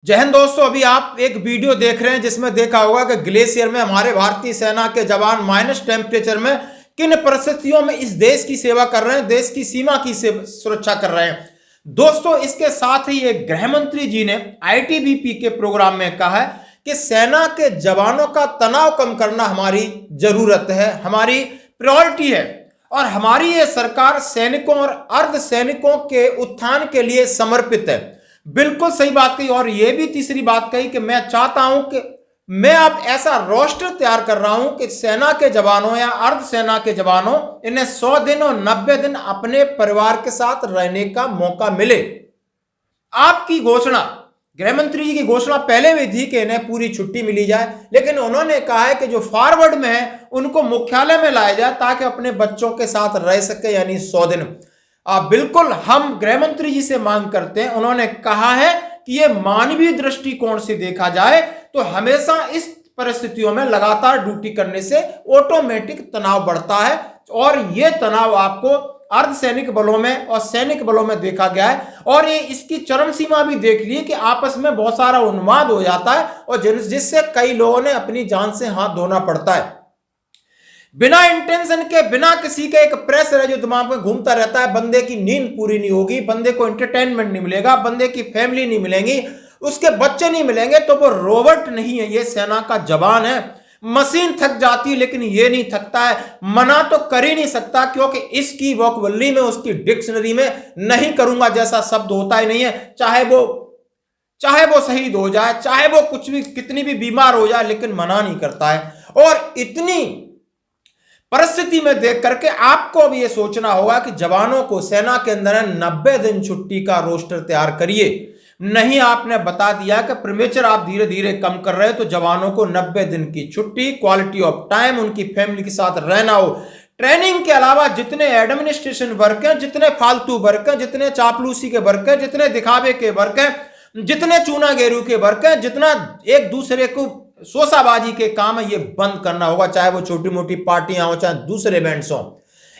जय हिंद दोस्तों, अभी आप एक वीडियो देख रहे हैं जिसमें देखा होगा कि ग्लेशियर में हमारे भारतीय सेना के जवान माइनस टेम्परेचर में किन परिस्थितियों में इस देश की सेवा कर रहे हैं, देश की सीमा की सुरक्षा कर रहे हैं। दोस्तों, इसके साथ ही एक गृह मंत्री जी ने आईटीबीपी के प्रोग्राम में कहा है कि सेना के जवानों का तनाव कम करना हमारी जरूरत है, हमारी प्रायोरिटी है और हमारी ये सरकार सैनिकों और अर्ध सैनिकों के उत्थान के लिए समर्पित है। बिल्कुल सही बात कही। और यह भी तीसरी बात कही कि मैं चाहता हूं कि मैं अब ऐसा रोस्टर तैयार कर रहा हूं कि सेना के जवानों या अर्ध सेना के जवानों इन्हें 100 दिन और 90 दिन अपने परिवार के साथ रहने का मौका मिले। आपकी घोषणा, गृह मंत्री जी की घोषणा पहले भी थी कि इन्हें पूरी छुट्टी मिली जाए, लेकिन उन्होंने कहा है कि जो फॉरवर्ड में है उनको मुख्यालय में लाया जाए ताकि अपने बच्चों के साथ रह सके, यानी 100 दिन। बिल्कुल हम गृह मंत्री जी से मांग करते हैं। उन्होंने कहा है कि यह मानवीय दृष्टिकोण से देखा जाए तो हमेशा इस परिस्थितियों में लगातार ड्यूटी करने से ऑटोमेटिक तनाव बढ़ता है और यह तनाव आपको अर्धसैनिक बलों में और सैनिक बलों में देखा गया है। और ये इसकी चरम सीमा भी देख ली कि आपस में बहुत सारा उन्माद हो जाता है और जिससे कई लोगों ने अपनी जान से हाथ धोना पड़ता है। बिना इंटेंशन के, बिना किसी के एक प्रेशर है जो दिमाग में घूमता रहता है। बंदे की नींद पूरी नहीं होगी, बंदे को एंटरटेनमेंट नहीं मिलेगा, बंदे की फैमिली नहीं मिलेंगी, उसके बच्चे नहीं मिलेंगे, तो वो रोबोट नहीं है, ये सेना का जवान है। मशीन थक जाती है लेकिन ये नहीं थकता है। मना तो कर ही नहीं सकता क्योंकि इसकी वोकैबुलरी में, उसकी डिक्शनरी में नहीं करूंगा जैसा शब्द होता ही नहीं है। चाहे वो शहीद हो जाए, चाहे वो कुछ भी, कितनी भी बीमार हो जाए, लेकिन मना नहीं करता है। और इतनी परिस्थिति में देख करके आपको भी यह सोचना होगा कि जवानों को सेना के अंदर 90 दिन छुट्टी का रोस्टर तैयार करिए। नहीं, आपने बता दिया कि प्रीमेचर आप धीरे धीरे कम कर रहे हैं, तो जवानों को 90 दिन की छुट्टी, क्वालिटी ऑफ टाइम, उनकी फैमिली के साथ रहना हो। ट्रेनिंग के अलावा जितने एडमिनिस्ट्रेशन वर्क हैं, जितने फालतू वर्क हैं, जितने चापलूसी के वर्क हैं, जितने दिखावे के वर्क हैं, जितने चूना गेरू के वर्क हैं, जितना एक दूसरे को शोशाबाजी के काम है, ये बंद करना होगा। चाहे वो छोटी मोटी पार्टियां हो, चाहे दूसरे इवेंट्स हो,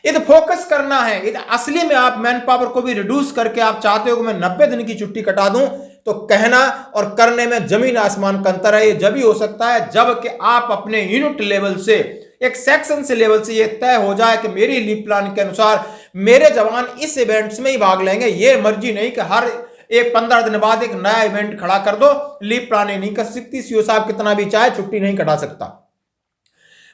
इधर फोकस करना है। इधर असली में आप मैन पावर को भी रिड्यूस करके आप चाहते हो कि मैं 90 दिन की छुट्टी कटा दूं, तो कहना और करने में जमीन आसमान का अंतर है। ये जब ही हो सकता है जबकि आप अपने यूनिट लेवल से, एक सेक्शन से लेवल से ये तय हो जाए कि मेरी लीव प्लान के अनुसार मेरे जवान इस इवेंट्स में ही भाग लेंगे। ये मर्जी नहीं कि हर एक 15 दिन बाद एक नया इवेंट खड़ा कर दो। लीव प्लानिंग नहीं कर सकती, सीओ साहब कितना भी चाहे छुट्टी नहीं कटा सकता।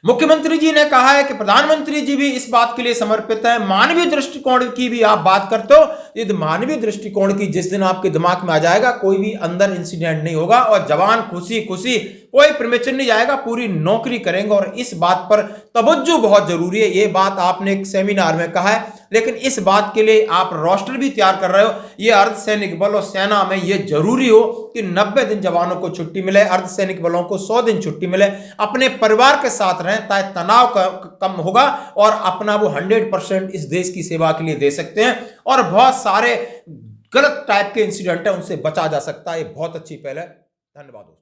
मुख्यमंत्री जी ने कहा है कि प्रधानमंत्री जी भी इस बात के लिए समर्पित है। मानवीय दृष्टिकोण की भी आप बात करते हो, यदि मानवीय दृष्टिकोण की जिस दिन आपके दिमाग में आ जाएगा, कोई भी अंदर इंसिडेंट नहीं होगा और जवान खुशी खुशी, कोई प्रीमेचर नहीं जाएगा, पूरी नौकरी करेंगे। और इस बात पर तवज्जो बहुत जरूरी है। ये बात आपने एक सेमिनार में कहा है, लेकिन इस बात के लिए आप रोस्टर भी तैयार कर रहे हो। ये अर्धसैनिक बल और सेना में ये जरूरी हो कि 90 दिन जवानों को छुट्टी मिले, अर्धसैनिक बलों को 100 दिन छुट्टी मिले, अपने परिवार के साथ रहें ताकि तनाव कम होगा और अपना वो 100% इस देश की सेवा के लिए दे सकते हैं और बहुत सारे गलत टाइप के इंसिडेंट है उनसे बचा जा सकता है। ये बहुत अच्छी पहल है। धन्यवाद।